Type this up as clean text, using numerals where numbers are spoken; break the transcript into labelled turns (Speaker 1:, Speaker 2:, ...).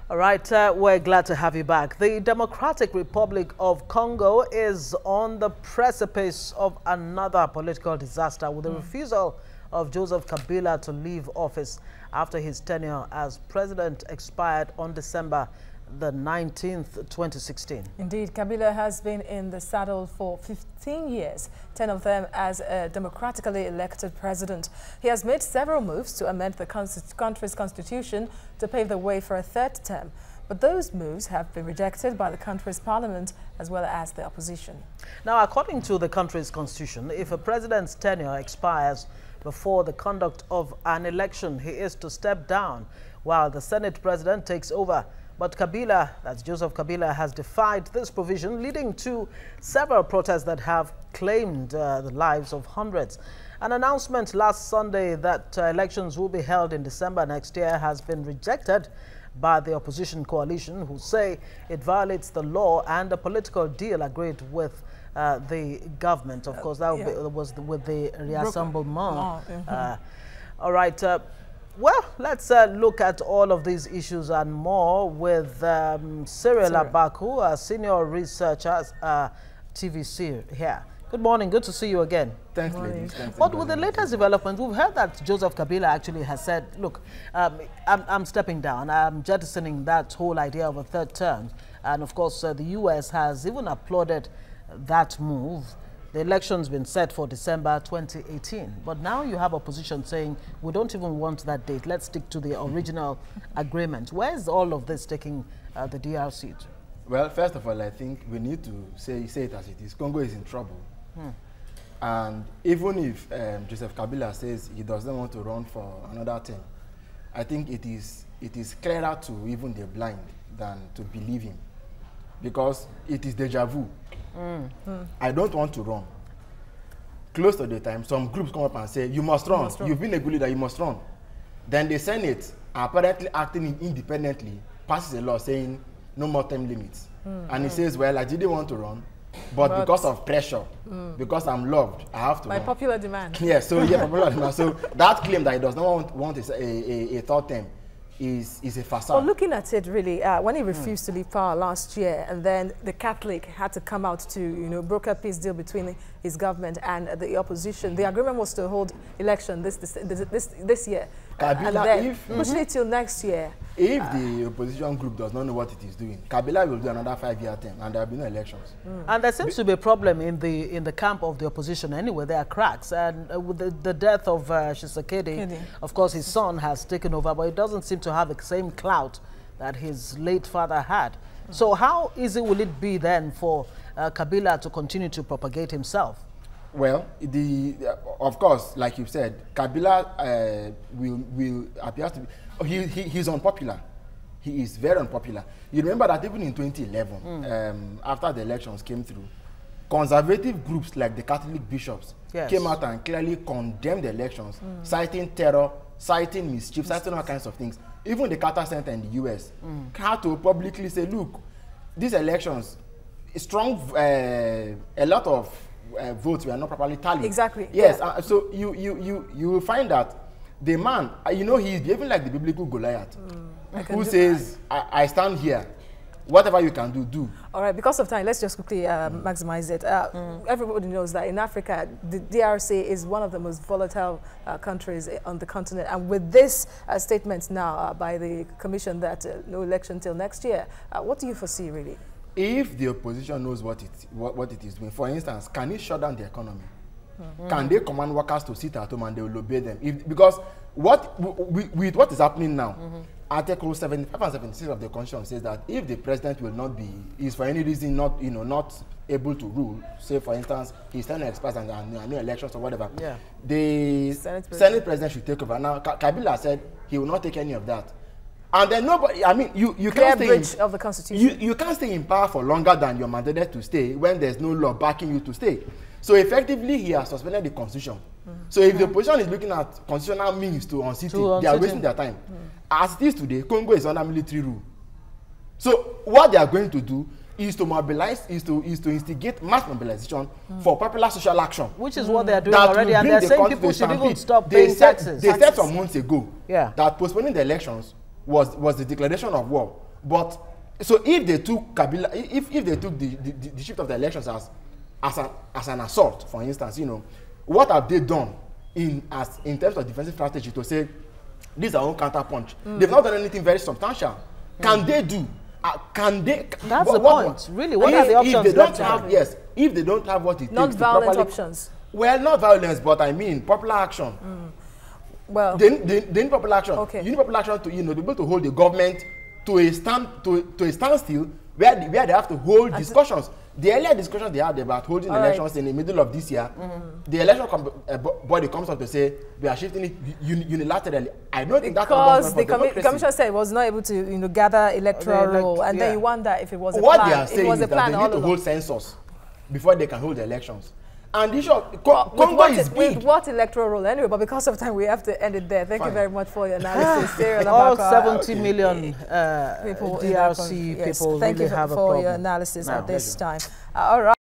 Speaker 1: All right, we're glad to have you back. The Democratic Republic of Congo is on the precipice of another political disaster with the refusal of Joseph Kabila to leave office after his tenure as president expired on December the 19th, 2016.
Speaker 2: Indeed, Kabila has been in the saddle for 15 years, 10 of them as a democratically elected president. He has made several moves to amend the country's constitution to pave the way for a third term. But those moves have been rejected by the country's parliament as well as the opposition. Now,
Speaker 1: according to the country's constitution, if a president's tenure expires before the conduct of an election, he is to step down while the Senate president takes over. But Kabila, that's Joseph Kabila, has defied this provision, leading to several protests that have claimed the lives of hundreds. An announcement last Sunday that elections will be held in December next year has been rejected by the opposition coalition, who say it violates the law and a political deal agreed with the government. Of course, that was with the reassemblement. All right. Well, let's look at all of these issues and more with Cyril Abaku, a senior researcher at TVC here. Good morning. Good to see you again.
Speaker 3: Thanks, ladies.
Speaker 1: But with the latest development, we've heard that Joseph Kabila actually has said, look, I'm stepping down. I'm jettisoning that whole idea of a third term. And of course, the U.S. has even applauded that move. The election's been set for December 2018. But now you have opposition saying, we don't even want that date. Let's stick to the original agreement. Where is all of this taking the DRC to?
Speaker 3: Well, first of all, I think we need to say it as it is. Congo is in trouble. And even if Joseph Kabila says he doesn't want to run for another term, I think it is clearer to even the blind than to believe him. Because it is deja vu. I don't want to run. Close to the time, some groups come up and say, you must run. You've been a good leader, you must run. Then the Senate, apparently acting independently, passes a law saying no more term limits. And he says, well, I didn't want to run, but because of pressure, because I'm loved, I have to run.
Speaker 2: By popular demand.
Speaker 3: Yes, so yeah, popular demand. So that claim that he does not want a third term is a facade.
Speaker 2: Well, looking at it really, when he refused to leave power last year, and then the Catholic had to come out to, broker a peace deal between his government and the opposition. The agreement was to hold election this year.
Speaker 3: Kabila,
Speaker 2: and then pushing it till next year.
Speaker 3: If the opposition group does not know what it is doing, Kabila will do another 5-year term, and there will be no elections.
Speaker 1: And there seems to be a problem in the camp of the opposition anyway. There are cracks, and with the death of Tshisekedi, of course, his son has taken over, but it doesn't seem to have the same clout that his late father had. So how easy will it be then for Kabila to continue to propagate himself?
Speaker 3: Well, of course, like you said, Kabila will appear to be. He's unpopular. He is very unpopular. You remember that even in 2011, after the elections came through, conservative groups like the Catholic bishops came out and clearly condemned the elections, citing terror, citing mischief, citing all kinds of things. Even the Carter Center in the U.S. had to publicly say, look, these elections, a lot of votes were not properly tallied.
Speaker 2: Exactly.
Speaker 3: Yes. So you will find that the man, he's behaving like the biblical Goliath, who says, I stand here. Whatever you can do.
Speaker 2: All right, because of time, let's just quickly maximize it. Everybody knows that in Africa, the DRC is one of the most volatile countries on the continent. And with this statement now by the Commission that no election till next year, what do you foresee, really?
Speaker 3: If the opposition knows what it is doing, for instance, can it shut down the economy? Can they command workers to sit at home and they will obey them? Because with what is happening now, Article 75 and 76 of the Constitution says that if the president will not is for any reason not able to rule, say for instance his tenure expires and there are no elections or whatever, the Senate president should take over. Now Kabila said he will not take any of that. And then nobody, you can't stay
Speaker 2: of the Constitution.
Speaker 3: You can't stay in power for longer than you're mandated to stay when there's no law backing you to stay. So effectively, he has suspended the Constitution. So if the opposition is looking at constitutional means to unseat it, they are wasting their time. As it is today, Congo is under military rule. So what they are going to do is to mobilize, is to instigate mass mobilization for popular social action.
Speaker 1: Which is what they are doing already, and they are saying people should even stop paying taxes.
Speaker 3: They said some months ago that postponing the elections was the declaration of war. But so if they took Kabila, if they took the shift of the elections as an assault, for instance, you know, what have they done in terms of defensive strategy to say this is our own counterpunch? They've not done anything very substantial. Can they do? Can they?
Speaker 1: That's the point. Really, what are the options?
Speaker 3: If they don't have, if they don't have what it takes to
Speaker 2: non-violent options.
Speaker 3: Well, not violence, but I mean popular action.
Speaker 2: Well,
Speaker 3: they need popular action.
Speaker 2: Okay.
Speaker 3: You need popular action to, you know, be able to hold the government to a standstill where they have to hold discussions. The earlier discussions they had about holding elections in the middle of this year, the election body comes up to say we are shifting it unilaterally. I don't think that
Speaker 2: because the commission said it was not able to, you know, gather electoral roll, and then you wonder if it was a
Speaker 3: what
Speaker 2: plan.
Speaker 3: They are saying is that they need to hold census before they can hold the elections. And the issue of Congo is big.
Speaker 2: With what electoral role anyway, but because of time we have to end it there. Thank you very much for your analysis.
Speaker 1: All 70 million people DRC people
Speaker 2: Thank
Speaker 1: really
Speaker 2: you
Speaker 1: have a
Speaker 2: for
Speaker 1: problem.
Speaker 2: your analysis at this time. All right.